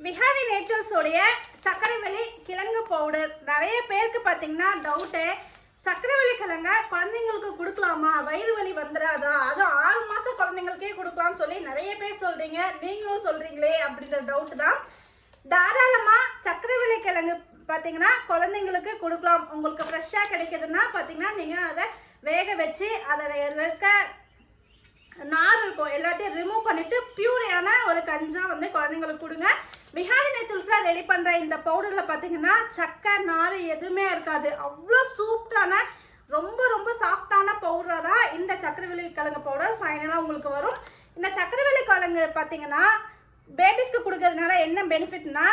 விஹாரி நேச்சர்ஸோடைய சக்கரைவள்ளி கிழங்கு பவுடர். நிறைய பேருக்கு பார்த்தீங்கன்னா டவுட்டு, சக்கரைவள்ளி கிழங்க குழந்தைங்களுக்கு கொடுக்கலாமா, வயிறு வலி வந்துடாதா, அதுவும் 6 மாதம் குழந்தைங்களுக்கே கொடுக்கலாம்னு சொல்லி நிறைய பேர் சொல்கிறீங்க, நீங்களும் சொல்கிறீங்களே அப்படின்ற டவுட்டு தான். தாராளமாக சக்கரைவள்ளி கிழங்கு பார்த்தீங்கன்னா குழந்தைங்களுக்கு கொடுக்கலாம். உங்களுக்கு ஃப்ரெஷ்ஷாக கிடைக்குதுன்னா பார்த்தீங்கன்னா நீங்கள் அதை வேக வச்சு அதில் இருக்க நார் இருக்கும் எல்லாத்தையும் ரிமூவ் பண்ணிவிட்டு பியூரியான ஒரு கஞ்சா வந்து குழந்தைங்களுக்கு கொடுங்க. விஹாரி நேச்சர்ஸில் ரெடி பண்ணுற இந்த பவுடரில் பார்த்தீங்கன்னா சக்கை நார் எதுவுமே இருக்காது. அவ்வளோ சூப்பரான ரொம்ப ரொம்ப சாஃப்டான பவுடராக தான் இந்த சக்கரைவள்ளி கிழங்கு பவுடர் ஃபைனலாக உங்களுக்கு வரும். இந்த சக்கரைவள்ளி கிழங்கு பார்த்தீங்கன்னா பேபிஸ்க்கு கொடுக்கறதுனால என்ன பெனிஃபிட்னா,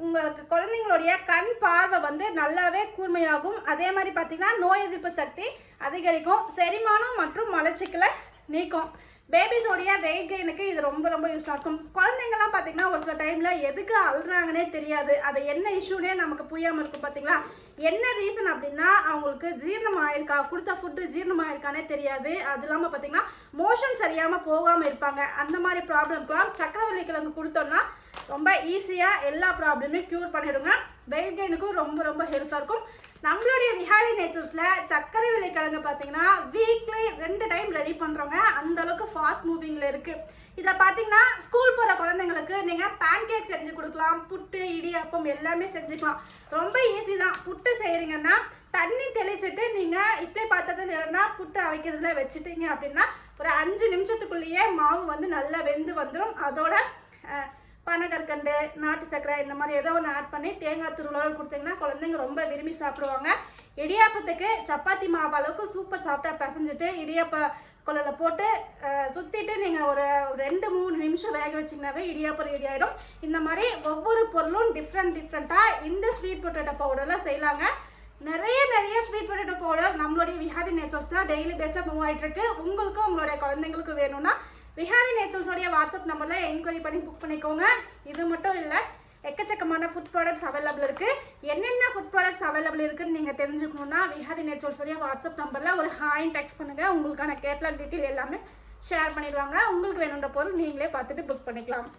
உங்களுக்கு குழந்தைங்களுடைய கண் பார்வை வந்து நல்லாவே கூர்மையாகும். அதே மாதிரி பார்த்தீங்கன்னா நோய் எதிர்ப்பு சக்தி அதிகரிக்கும், செரிமானம் மற்றும் மலச்சிக்கலை நீக்கும். பேபிஸோடைய வெயிட் கெயினுக்கு இது ரொம்ப ரொம்ப யூஸ்ஃபுல்லாக இருக்கும். குழந்தைங்கலாம் பார்த்தீங்கன்னா ஒரு சில டைமில் எதுக்கு அழுறாங்கன்னே தெரியாது, அது என்ன இஷ்யூனே நமக்கு புரியாமல் இருக்கும். பார்த்தீங்களா, என்ன ரீசன் அப்படின்னா அவங்களுக்கு ஜீரணம் ஆயிருக்கா, கொடுத்த ஃபுட்டு ஜீரணம் ஆயிருக்கானே தெரியாது. அது இல்லாமல் பார்த்தீங்கன்னா மோஷன் சரியாமல் போகாமல் இருப்பாங்க. அந்த மாதிரி ப்ராப்ளம்க்குலாம் சக்கரைவள்ளி கிழங்கு கொடுத்தோம்னா ரொம்ப ஈஸியாக எல்லா ப்ராப்ளமே க்யூர் பண்ணிடுங்க. வெயிட் கெயினுக்கும் ரொம்ப ரொம்ப ஹெல்ப்ஃபுல்லாக இருக்கும். நம்மளுடைய விஹாரி நேச்சர்ஸில் சக்கரைவள்ளி கிழங்கு பார்த்தீங்கன்னா வீக்லி 2 டைம் ரெடி பண்ணுறோங்க. அந்தளவுக்கு ஃபாஸ்ட் மூவிங்கில் இருக்குது. இதை பார்த்தீங்கன்னா ஸ்கூல் போகிற குழந்தைங்களுக்கு நீங்கள் பேன் கேக் செஞ்சு கொடுக்கலாம், புட்டு இடியாப்பம் எல்லாமே செஞ்சுக்கலாம். ரொம்ப ஈஸி தான். புட்டு செய்கிறீங்கன்னா தண்ணி தெளிச்சுட்டு நீங்கள் இட்லி பாத்திரத்தில் இல்லைன்னா புட்டு அவைக்கிறதுல வச்சுட்டீங்க அப்படின்னா ஒரு 5 நிமிஷத்துக்குள்ளேயே மாவு வந்து நல்லா வெந்து வந்துடும். அதோட பனகற்கண்டு, நாட்டு சர்க்கரை இந்த மாதிரி ஏதோ ஒன்று ஆட் பண்ணி தேங்காய் துருவலோடு கொடுத்தீங்கன்னா குழந்தைங்க ரொம்ப விரும்பி சாப்பிடுவாங்க. இடியாப்பத்துக்கு சப்பாத்தி மாவு அளவுக்கு சூப்பர் சாஃப்டாக பிசைஞ்சிட்டு இடியாப்ப குழலில் போட்டு சுற்றிட்டு நீங்கள் ஒரு 2-3 நிமிஷம் வேக வச்சிங்கனாவே இடியாப்பம் ரெடி ஆகிடும். இந்த மாதிரி ஒவ்வொரு பொருளும் டிஃப்ரெண்ட்டாக இந்த ஸ்வீட் பொட்டேட்டோ பவுடரில் செய்யலாங்க. நிறைய ஸ்வீட் பொட்டேட்டோ பவுடர் நம்மளுடைய விஹாரி நேச்சர்ஸில் டெய்லி பேஸில் மூவ் ஆகிட்டுருக்கு. உங்களுக்கும் உங்களுடைய குழந்தைங்களுக்கும் வேணும்னா விஹாரி நேச்சர்ஸோடைய வாட்ஸ்அப் நம்பரில் என்கொயரி பண்ணி புக் பண்ணிக்கோங்க. இது மட்டும் இல்லை, எக்கச்சக்கமான ஃபுட் ப்ராடக்ட்ஸ் அவைலபிள் இருக்குது. என்னென்ன ஃபுட் ப்ராடக்ட்ஸ் அவைலபிள் இருக்குதுன்னு நீங்கள் தெரிஞ்சுக்கணுன்னா விஹாரி நேச்சர்ஸோடைய வாட்ஸ்அப் நம்பரில் ஒரு ஹாய்ன்னு டெக்ஸ்ட் பண்ணுங்கள். உங்களுக்கான கேட்லாக் டீட்டெயில் எல்லாமே ஷேர் பண்ணிடுவாங்க. உங்களுக்கு வேணுன்ற பொருள் நீங்களே பார்த்துட்டு புக் பண்ணிக்கலாம்.